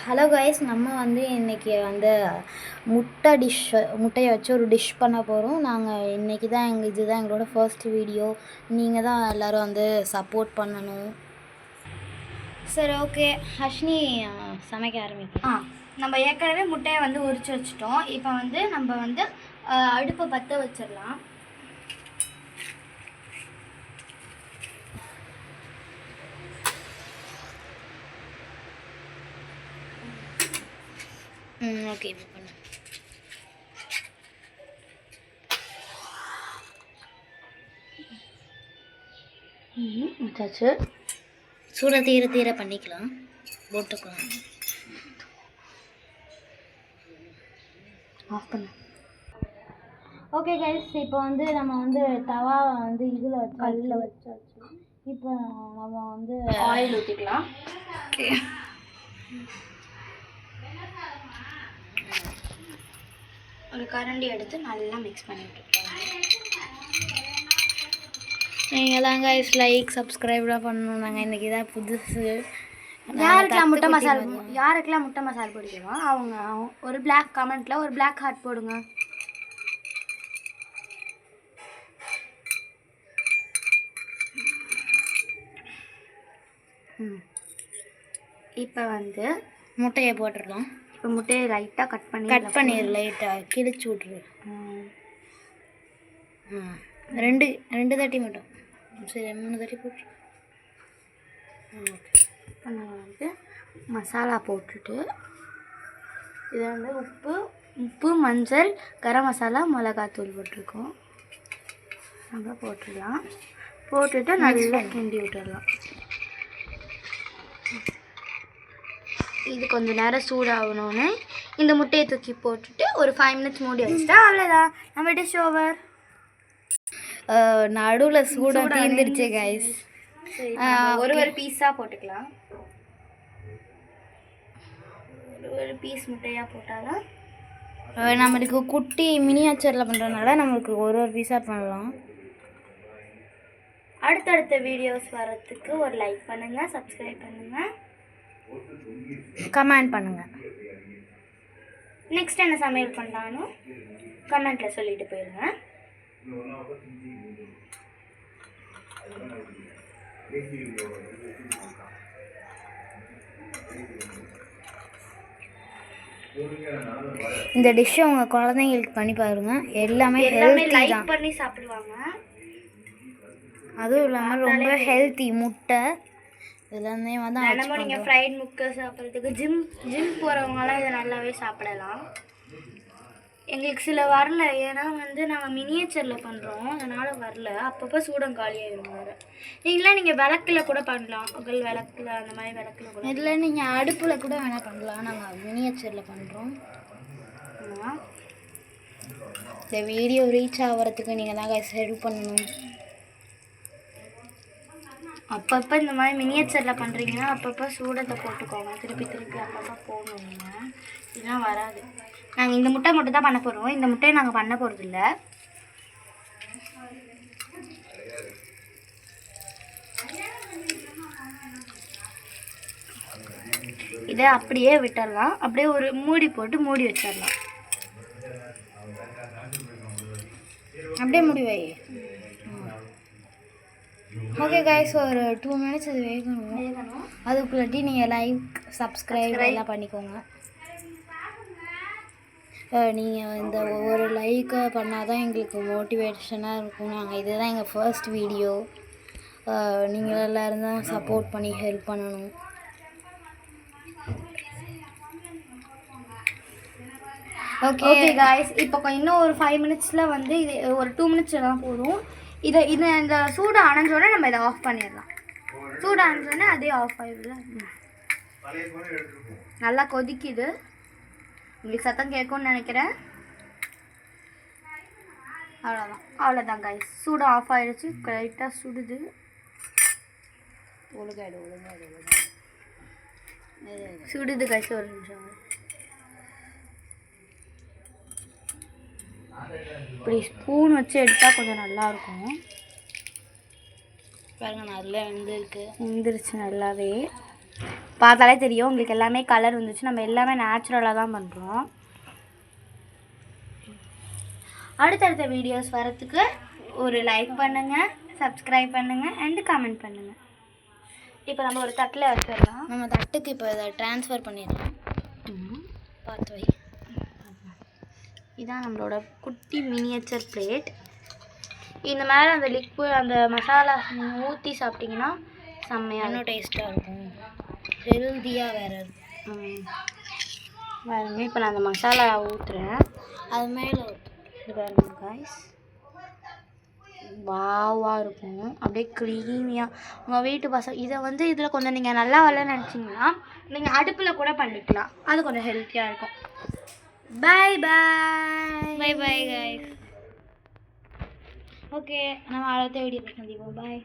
Hello guys, நம்ம இன்றைக்கி முட்டையை வச்சு ஒரு டிஷ் பண்ண போகிறோம். நாங்கள் இன்றைக்கி தான் இதுதான் எங்களோட ஃபர்ஸ்ட் வீடியோ. நீங்கள் தான் எல்லோரும் சப்போர்ட் பண்ணணும். சரி, ஓகே ஹர்ஷினி, சமைக்க ஆரம்பிக்கலாம். நம்ம ஏற்கனவே முட்டையை உரிச்சு வச்சுட்டோம். இப்போ நம்ம அடுப்பை பற்ற வச்சிடலாம். ஓகே, இப்போ பண்ணு. வச்சாச்சு. சூட தீர பண்ணிக்கலாம், போட்டுக்கலாம். ஆஃப் பண்ணு. ஓகே கைஸ், இப்போ நம்ம தவாவை இதில் கல்லில் வச்சாச்சு. இப்போ நம்ம ஆயில் ஊற்றிக்கலாம். ஓகே, ஒரு கரண்டி எடுத்து நல்லா மிக்ஸ் பண்ணி விட்டுருக்கோம். நீங்கள் தாங்க லைக் சப்ஸ்கிரைப்லாம் பண்ணணும். நாங்கள் இன்றைக்கி தான் புதுசு. யாருக்கெல்லாம் முட்டை மசாலா பிடிக்குமோ அவங்க ஒரு பிளாக் கமெண்ட்டில் ஒரு பிளாக் ஹார்ட் போடுங்க. இப்போ முட்டையை போட்டுடலாம். இப்போ முட்டையை லைட்டாக கட் பண்ணிடு, லைட்டாக கிழிச்சு விட்ரு. ரெண்டு தட்டி மட்டும், சரி 3 தட்டி போட்டு. ஓகே, நம்ம மசாலா போட்டுட்டு இது உப்பு மஞ்சள் கரம் மசாலா மிளகாத்தூள் போட்டிருக்கோம். நம்ம போட்டுடலாம். போட்டுட்டு நல்லா கிண்டி விட்டுடலாம். இது கொஞ்சம் நேரம் சூடாகணுன்னு இந்த முட்டையை தூக்கி போட்டுட்டு ஒரு 5 மினிட்ஸ் மூடி வச்சுட்டா அவ்வளோதான், நம்ம டிஷ் ஓவர். நடுவில் சூடாக தீர்ந்துருச்சு கைஸ். ஒரு பீஸாக போட்டுக்கலாம். ஒரு பீஸ் முட்டையாக போட்டால் தான் நம்மளுக்கு குட்டி மினியேச்சரில் பண்ணுறதுனால நம்மளுக்கு ஒரு பீஸாக பண்ணலாம். அடுத்தடுத்த வீடியோஸ் வரத்துக்கு ஒரு லைக் பண்ணுங்கள், சப்ஸ்கிரைப் பண்ணுங்கள், கமெண்ட் பண்ணுங்கள். நெக்ஸ்ட் என்ன சமையல் பண்ணலான்னு கமெண்ட்டில் சொல்லிட்டு போயிருங்க. இந்த டிஷ்ஷை உங்கள் குழந்தைங்களுக்கு பண்ணி பாருங்க. எல்லாமே லைக் பண்ணி சாப்பிடுவாங்க. அதுவும் இல்லாமல் ரொம்ப ஹெல்த்தி முட்டை. எல்லாமே தினமும் நீங்கள் ஃப்ரைட் முட்டை சாப்பிட்றதுக்கு ஜிம் போகிறவங்களாம் இதை நல்லாவே சாப்பிடலாம். எங்களுக்கு சில வரல, ஏன்னா நாங்கள் மினியேச்சரில் பண்ணுறோம், அதனால் வரல. அப்பப்போ சூடம் காலியாகிடும் வேறு. நீங்கள் விளக்கில் கூட பண்ணலாம். விளக்கில் அந்த மாதிரி விளக்கில் கூட இல்லை, நீங்கள் அடுப்பில் கூட வேணால் பண்ணலாம். நாங்கள் மினியேச்சரில் பண்ணுறோம். இந்த வீடியோ ரீச் ஆகிறதுக்கு நீங்கள் தான் ஹெல்ப் பண்ணணும். அப்பப்போ இந்த மாதிரி மினியேச்சரில் பண்ணுறீங்கன்னா அப்பப்போ சூடத்தை போட்டுக்கோங்க. திருப்பி அப்பப்போ போடணுங்க, இதெல்லாம் வராது. நாங்கள் இந்த முட்டை மட்டும் தான் பண்ண போகிறோம். இந்த முட்டையை நாங்கள் பண்ண போகிறதில்ல. இதை அப்படியே விட்டுடலாம். அப்படியே ஒரு மூடி போட்டு மூடி வச்சிடலாம். அப்படியே மூடி வை. ஓகே கைஸ், ஒரு 2 மினிட்ஸ் அது வேகணும். அதுக்குள்ளாட்டி நீங்கள் லைக் சப்ஸ்கிரைப் எல்லாம் பண்ணிக்கோங்க. நீங்கள் இந்த ஒவ்வொரு லைக்கை பண்ணால் தான் எங்களுக்கு மோட்டிவேஷனாக இருக்கும். நாங்கள் இதுதான் எங்கள் ஃபர்ஸ்ட் வீடியோ. நீங்கள் எல்லோரும் தான் சப்போர்ட் பண்ணி ஹெல்ப் பண்ணணும். ஓகே காய்ஸ், இப்போ இன்னும் ஒரு 5 மினிட்ஸில் இது ஒரு 2 மினிட்ஸ் தான் போதும். இதை இந்த சூடு அணைஞ்சோடனே நம்ம இதை ஆஃப் பண்ணிடலாம். சூடு அணைஞ்சோடனே அதே ஆஃப் ஆகிடுது. நல்லா கொதிக்குது, உங்களுக்கு சத்தம் கேட்கும்னு நினைக்கிறேன். அவ்வளோதான் கைஸ், சூடு ஆஃப் ஆகிடுச்சு. கரெக்டாக சுடுது. சுடுது கைஸ். ஒரு நிமிஷம். இப்படி ஸ்பூன் வச்சு எடுத்தால் கொஞ்சம் நல்லாயிருக்கும். பாருங்கள், நல்லா வெந்திருக்கு. வெந்துருச்சு நல்லாவே. பார்த்தாலே தெரியும் உங்களுக்கு எல்லாமே கலர் வந்துச்சு. நம்ம எல்லாமே நேச்சுரலாக தான் பண்ணுறோம். அடுத்தடுத்த வீடியோஸ் வரத்துக்கு ஒரு லைக் பண்ணுங்கள், சப்ஸ்கிரைப் பண்ணுங்கள் அண்டு கமெண்ட் பண்ணுங்கள். இப்போ நம்ம ஒரு தட்டில் வச்சிடலாம். நம்ம தட்டுக்கு இப்போ இதை ட்ரான்ஸ்ஃபர் பண்ணிடலாம். பார்த்து வை. இதான் நம்மளோட குட்டி மினியேச்சர் பிளேட். இந்த மேலே அந்த லிக்விட் அந்த மசாலா நீங்கள் ஊற்றி சாப்பிட்டிங்கன்னா செம்மையாக இன்னும் டேஸ்ட்டாக இருக்கும், ஹெல்த்தியாக வேறு. வேறு இப்போ நான் அந்த மசாலா ஊற்றுறேன். அது மேலே பாருங்க காய்ஸ், வாவாக இருக்கும், அப்படியே க்ரீமியாக. உங்கள் வீட்டு பசங்க இதை வந்து இதில் கொஞ்சம் நீங்கள் நல்லா வரலன்னு நினச்சிங்கன்னா நீங்கள் அடுப்பில் கூட பண்ணிக்கலாம், அது கொஞ்சம் ஹெல்த்தியாக இருக்கும். Bye bye bye bye guys. Okay, நம்ம அடுத்த வீடியோ சந்திப்போம். பாய்.